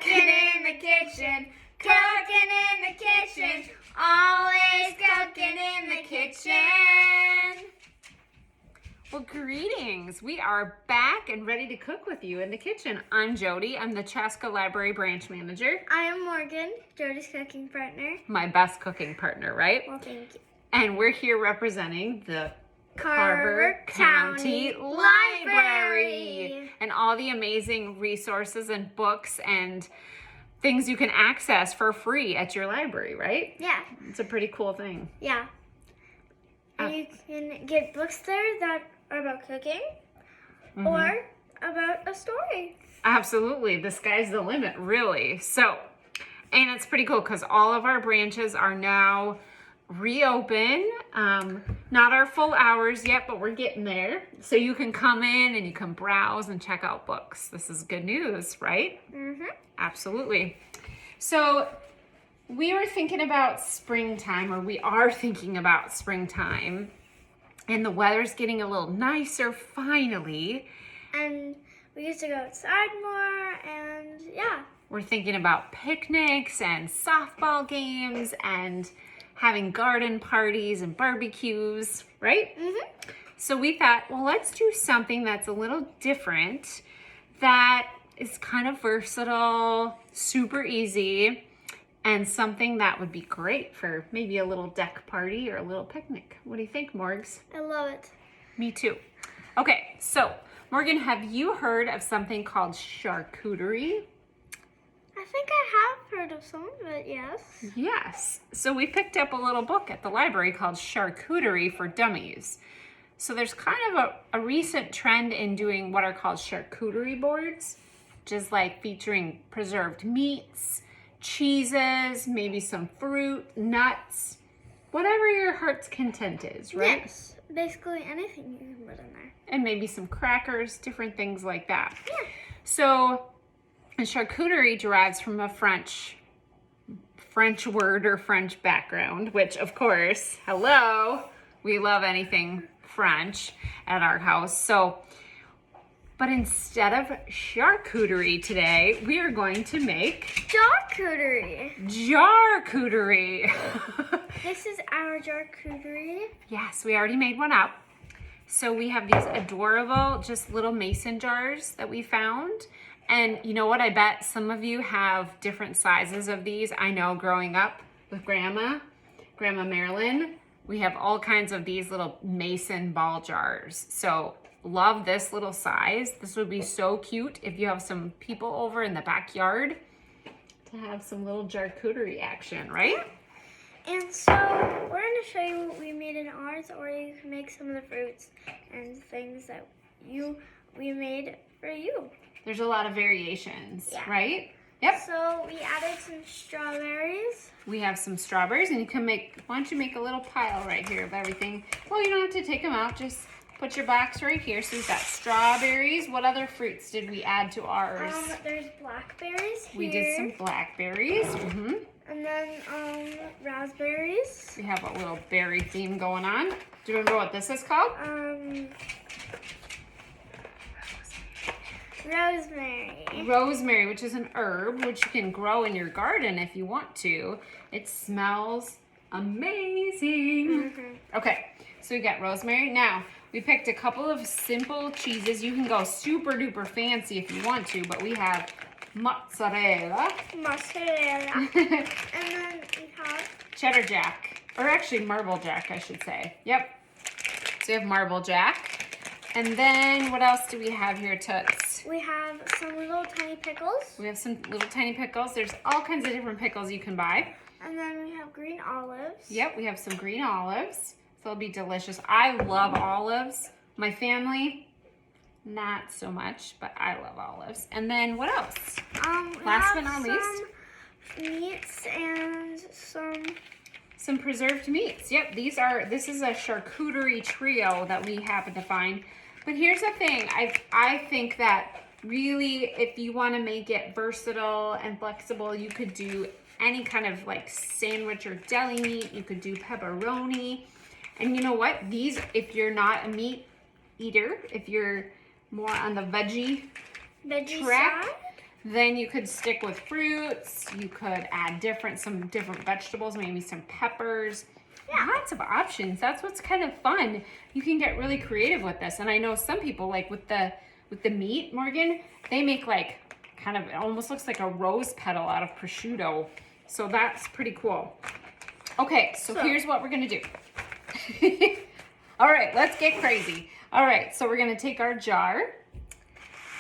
Cooking in the kitchen, cooking in the kitchen, always cooking in the kitchen. Well, greetings. We are back and ready to cook with you in the kitchen. I'm Jodi. I'm the Chaska Library Branch Manager. I am Morgan, Jodi's cooking partner. My best cooking partner, right? Well, thank you. And we're here representing the Carver County Library. And all the amazing resources and books and things you can access for free at your library, right? Yeah. It's a pretty cool thing. Yeah. And you can get books there that are about cooking or about a story. Absolutely. The sky's the limit, really. So, and it's pretty cool because all of our branches are now reopen. Not our full hours yet, but we're getting there. So you can come in and you can browse and check out books. This is good news, right? Mm-hmm. Absolutely. So we were thinking about springtime, or we are thinking about springtime, and the weather's getting a little nicer finally. And we used to go outside more, and yeah. We're thinking about picnics and softball games and having garden parties and barbecues, right? Mm-hmm. So we thought, well, let's do something that's a little different, that is kind of versatile, super easy, and something that would be great for maybe a little deck party or a little picnic. What do you think, Morgs? I love it. Me too. Okay, so Morgan, have you heard of something called charcuterie? I think I have heard of some of it, yes. Yes. So we picked up a little book at the library called Charcuterie for Dummies. So there's kind of a recent trend in doing what are called charcuterie boards, which is like featuring preserved meats, cheeses, maybe some fruit, nuts, whatever your heart's content is, right? Yes. Basically anything you can put in there. And maybe some crackers, different things like that. Yeah. So and charcuterie derives from a French word or French background, which of course, hello, we love anything French at our house. So, but instead of charcuterie today, we are going to make Jarcuterie. Jarcuterie. This is our charcuterie. Yes, we already made one up. So we have these adorable, just little mason jars that we found. And you know what? I bet some of you have different sizes of these. I know growing up with Grandma Marilyn, we have all kinds of these little mason ball jars. So love this little size. This would be so cute if you have some people over in the backyard to have some little charcuterie action, right? And so we're going to show you what we made in ours, or you can make some of the fruits and things that we made for you. There's a lot of variations, Yeah. right? Yep. So we added some strawberries. We have some strawberries, and you can why don't you make a little pile right here of everything. Well, you don't have to take them out, just put your box right here. So we've got strawberries. What other fruits did we add to ours? There's blackberries here. We did some blackberries. And then raspberries. We have a little berry theme going on. Do you remember what this is called? Rosemary. Rosemary, which is an herb, which you can grow in your garden if you want to. It smells amazing. Okay, so we got rosemary. Now, we picked a couple of simple cheeses. You can go super duper fancy if you want to, but we have mozzarella. Mozzarella. And then we have Cheddar Jack, or actually Marble Jack, I should say. Yep. So we have Marble Jack. And then what else do we have here, Toots? we have some little tiny pickles. We have some little tiny pickles. There's all kinds of different pickles you can buy. And then we have green olives. Yep, we have some green olives. So it'll be delicious. I love olives. My family, not so much, but I love olives. And then what else? Last but not least, meats and some preserved meats. Yep, this is a charcuterie trio that we happen to find. But here's the thing, I think that really if you want to make it versatile and flexible, you could do any kind of like sandwich or deli meat. You could do pepperoni. And you know what? These, if you're not a meat eater, if you're more on the veggie track, side? Then you could stick with fruits. You could add some different vegetables, maybe some peppers. Yeah. Lots of options. That's what's kind of fun. You can get really creative with this. And I know some people, like with the meat, Morgan, they make like kind of, it almost looks like a rose petal out of prosciutto. So that's pretty cool. Okay, so here's what we're gonna do. All right, let's get crazy. All right, so we're gonna take our jar.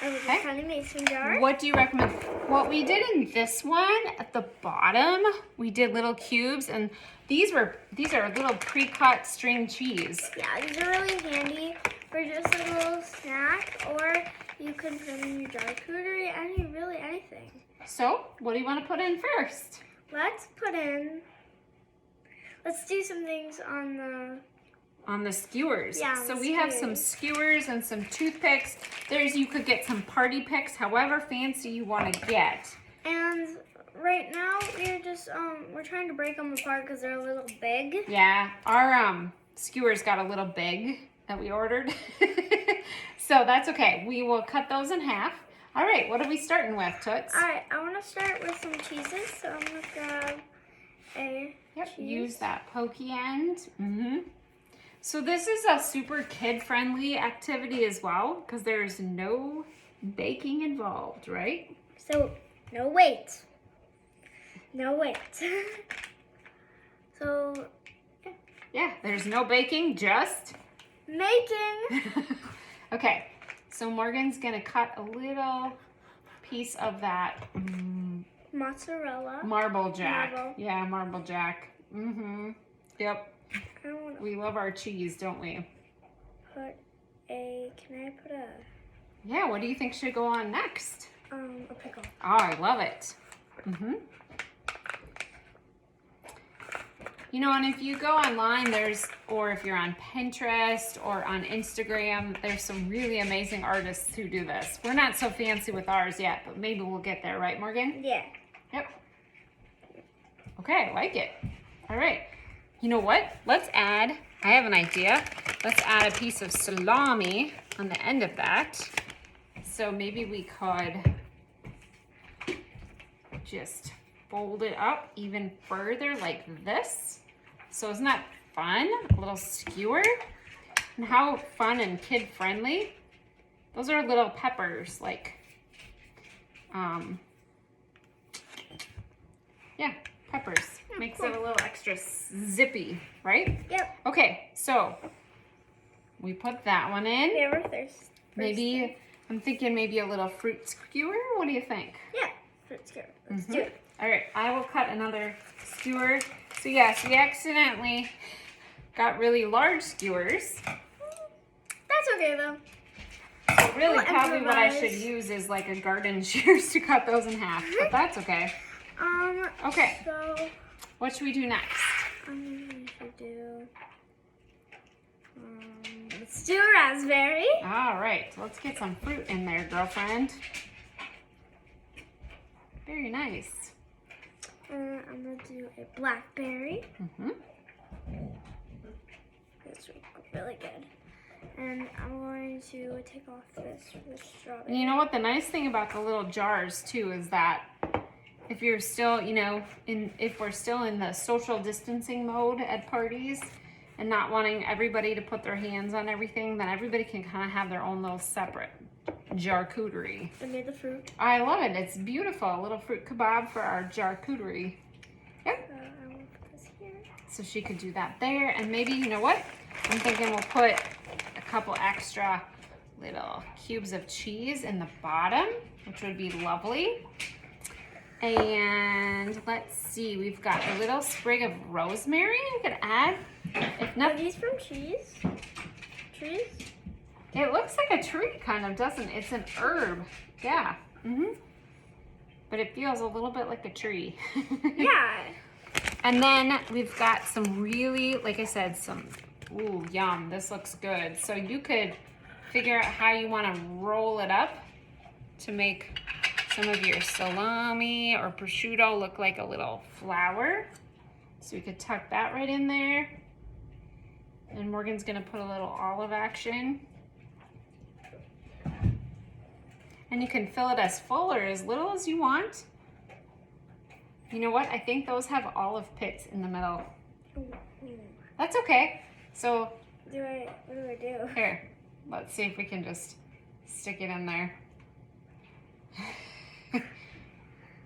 Okay. Tiny mason jar. What do you recommend? What we did in this one, at the bottom, we did little cubes, and these are little pre-cut string cheese. Yeah, these are really handy for just a little snack, or you can put in your charcuterie, really anything. So, what do you want to put in first? Let's do some things on the skewers. Yeah, so we have some skewers and some toothpicks. You could get some party picks, however fancy you want to get. And right now we're trying to break them apart because they're a little big. Yeah, our skewers got a little big that we ordered. So that's okay. We will cut those in half. All right, what are we starting with, Toots? All right, I want to start with some cheeses. So I'm going to grab a cheese. Use that pokey end. So this is a super kid-friendly activity as well because there's no baking involved, right? So no weight. No weight. So yeah, there's no baking, just making. Okay, so Morgan's gonna cut a little piece of that mozzarella. Marble Jack. Yeah, Marble Jack. Yep. We love our cheese, don't we? Can I put a... Yeah, what do you think should go on next? A pickle. Oh, I love it. You know, and if you go online, or if you're on Pinterest or on Instagram, there's some really amazing artists who do this. We're not so fancy with ours yet, but maybe we'll get there, right, Morgan? Yeah. Yep. Okay, I like it. All right. You know what? I have an idea. Let's add a piece of salami on the end of that. So maybe we could just fold it up even further like this. So isn't that fun? A little skewer. And how fun and kid friendly. Those are little peppers, like, yeah, peppers. Makes it a little extra zippy, right? Yep. Okay, so we put that one in. We have our first Maybe, I'm thinking maybe a little fruit skewer. What do you think? Yeah, fruit skewer. Let's do it. All right, I will cut another skewer. So yes, we accidentally got really large skewers. That's okay though. So really, probably what I should use is like a garden shears to cut those in half, but that's okay. Okay. So what should we do next? Let's do a raspberry. All right, let's get some fruit in there, girlfriend. Very nice. I'm going to do a blackberry. This really good. And I'm going to take off this strawberry. And you know what? The nice thing about the little jars too is that if you're still, if we're still in the social distancing mode at parties and not wanting everybody to put their hands on everything, then everybody can kind of have their own little separate charcuterie. I made the fruit. I love it. It's beautiful. A little fruit kebab for our charcuterie. Yep. I will put this here. So she could do that there. And maybe, you know what? I'm thinking we'll put a couple extra little cubes of cheese in the bottom, which would be lovely. And let's see, we've got a little sprig of rosemary we could add. If not, Are these from cheese? Trees? It looks like a tree, kind of, doesn't it? It's an herb. Yeah. But it feels a little bit like a tree. Yeah. And then we've got some really, like I said, ooh, yum. This looks good. So you could figure out how you want to roll it up to make some of your salami or prosciutto look like a little flower. So we could tuck that right in there. And Morgan's gonna put a little olive action. And you can fill it as full or as little as you want. You know what? I think those have olive pits in the middle. That's okay. So, what do I do? Here, let's see if we can just stick it in there.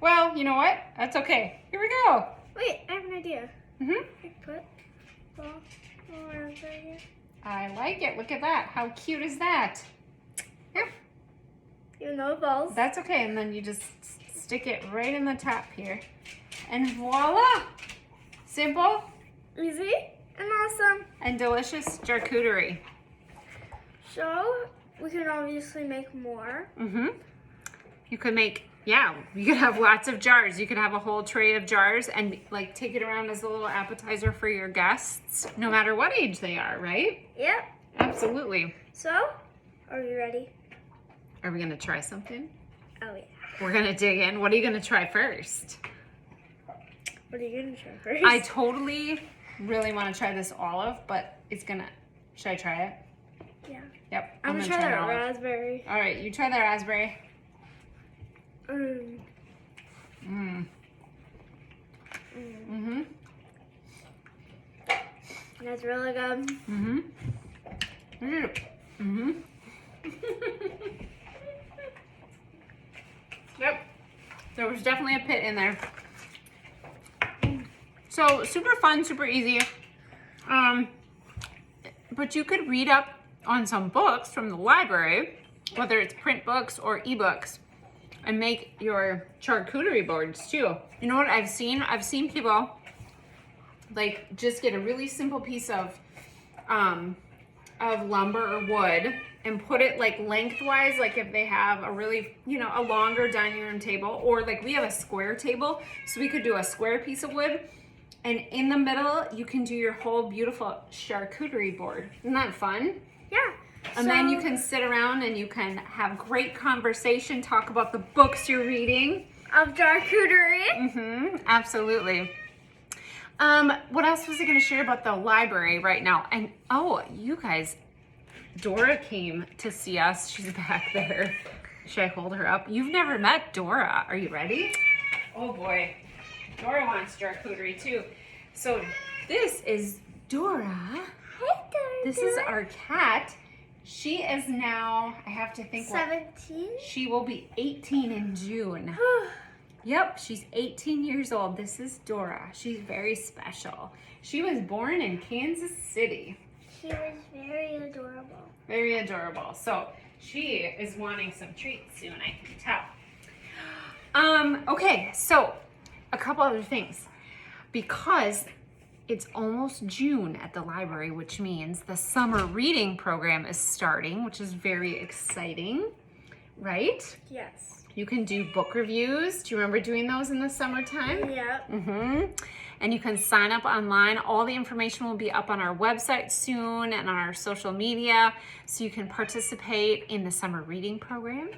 Well, you know what? That's okay. Here we go. Wait, I have an idea. Mm-hmm. I put ball around right here. I like it. Look at that. How cute is that? Yep. Even though balls. That's okay. And then you just stick it right in the top here. And voila! Simple. Easy and awesome. And delicious charcuterie. So, we can obviously make more. Mm-hmm. You could make, yeah, you could have lots of jars. You could have a whole tray of jars and like take it around as a little appetizer for your guests, no matter what age they are, right? Yep. Absolutely. So, are you ready? Are we gonna try something? Oh yeah. We're gonna dig in. What are you gonna try first? What are you gonna try first? I totally really wanna try this olive, but it's gonna, should I try it? Yeah. Yep. I'm gonna try that olive. raspberry. All right, you try that raspberry. Mm-hmm. That's really good. Mm-hmm. Mm-hmm. Yep. There was definitely a pit in there. So super fun, super easy. But you could read up on some books from the library, whether it's print books or ebooks, and make your charcuterie boards too. You know what I've seen? I've seen people like just get a really simple piece of lumber or wood and put it like lengthwise, like if they have a really, you know, a longer dining room table, or like we have a square table, so we could do a square piece of wood, and in the middle you can do your whole beautiful charcuterie board. Isn't that fun? Yeah. And then you can sit around and you can have great conversation, talk about the books you're reading. Of charcuterie. Mm-hmm, absolutely. What else was I going to share about the library right now? And oh, you guys, Dora came to see us. She's back there. Should I hold her up? You've never met Dora. Are you ready? Oh boy. Dora wants charcuterie too. So this is Dora. Hi, Dora. This is our cat. She is now, I have to think, 17? she will be 18 in June. Yep, she's 18 years old. This is Dora. She's very special. She was born in Kansas City. She was very adorable. Very adorable. So she is wanting some treats soon, I can tell. Okay, so a couple other things. Because it's almost June at the library, which means the summer reading program is starting, which is very exciting, right? Yes. You can do book reviews. Do you remember doing those in the summertime? Yeah. Mm-hmm. And you can sign up online. All the information will be up on our website soon and on our social media, so you can participate in the summer reading program.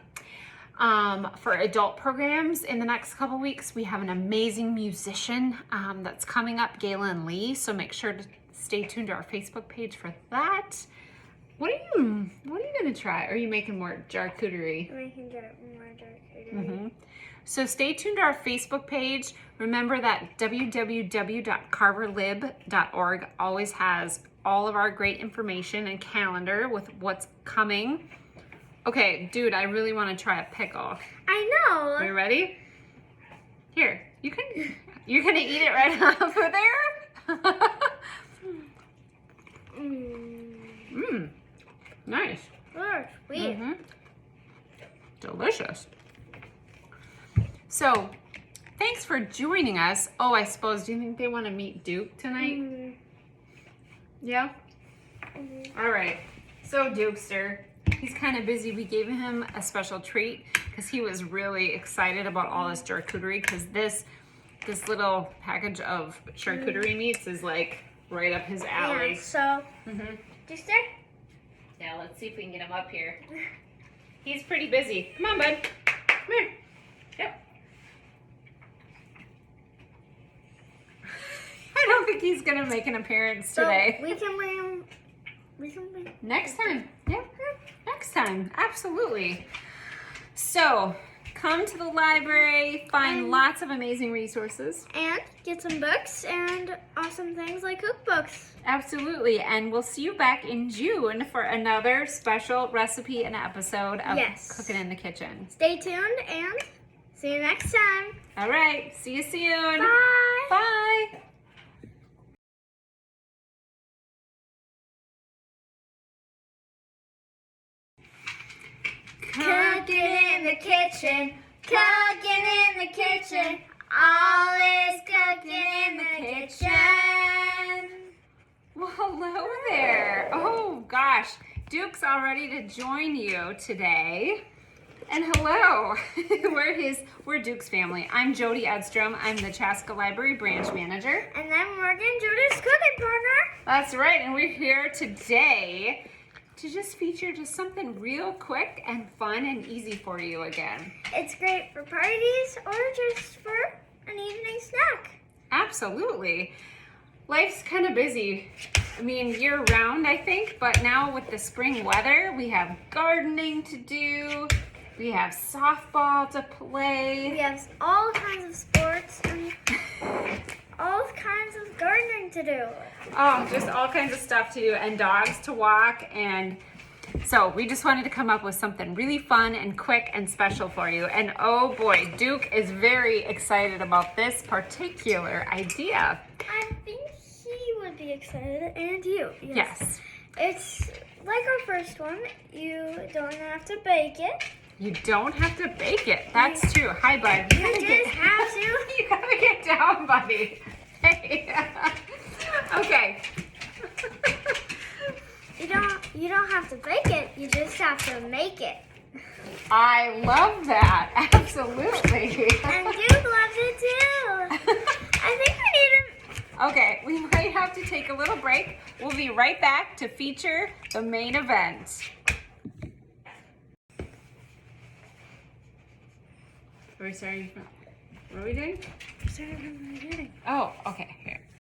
For adult programs, in the next couple weeks, we have an amazing musician that's coming up, Galen Lee. So make sure to stay tuned to our Facebook page for that. What are you gonna try? Are you making more charcuterie? I'm making more charcuterie. Mm-hmm. So stay tuned to our Facebook page. Remember that www.carverlib.org always has all of our great information and calendar with what's coming. Okay, dude, I really want to try a pickle. I know. Are you ready? Here, you're gonna eat it right off of there? Nice. Oh, sweet. Mm-hmm. Delicious. So, thanks for joining us. Oh, I suppose, do you think they want to meet Duke tonight? Yeah? All right. So, Dukester, he's kind of busy. We gave him a special treat because he was really excited about all this charcuterie, because this little package of charcuterie meats is like right up his alley. Yeah, so, Dukester? Yeah, let's see if we can get him up here. He's pretty busy. Come on, bud. Come here. Yep. I don't think he's gonna make an appearance today. We can bring him. We can bring. Next time. Yeah. Next time. Absolutely. So come to the library, find And- lots of amazing resources. And get some books and awesome things like cookbooks. Absolutely. And we'll see you back in June for another special recipe and episode of Yes. Cooking in the Kitchen. Stay tuned and see you next time. All right. See you soon. Bye. Bye. Cooking in the kitchen, cooking in the kitchen, always cooking in the kitchen. Well, hello there. Oh gosh, Duke's all ready to join you today. And hello, we're Duke's family. I'm Jodi Edstrom. I'm the Chaska Library branch manager. And I'm Morgan, Jodi's cooking partner. That's right, and we're here today to just feature just something real quick and fun and easy for you again. It's great for parties or just for an evening snack. Absolutely. Life's kind of busy. I mean, year round, I think, but now with the spring weather, we have gardening to do. We have softball to play. We have all kinds of sports and all kinds of gardening to do. Oh, just all kinds of stuff to do and dogs to walk. And so we just wanted to come up with something really fun and quick and special for you. And oh boy, Duke is very excited about this particular idea. I think he would be excited, and you. Yes. It's like our first one. You don't have to bake it. You don't have to bake it. That's true. Hi, bud. You just have to. You gotta get down, buddy. Hey. Okay. You don't have to bake it. You just have to make it. I love that. Absolutely. And Duke loves it too. I think we need Okay, we might have to take a little break. We'll be right back to feature the main event. Are we starting from, what are we doing? Starting from the beginning. Oh, okay. Here.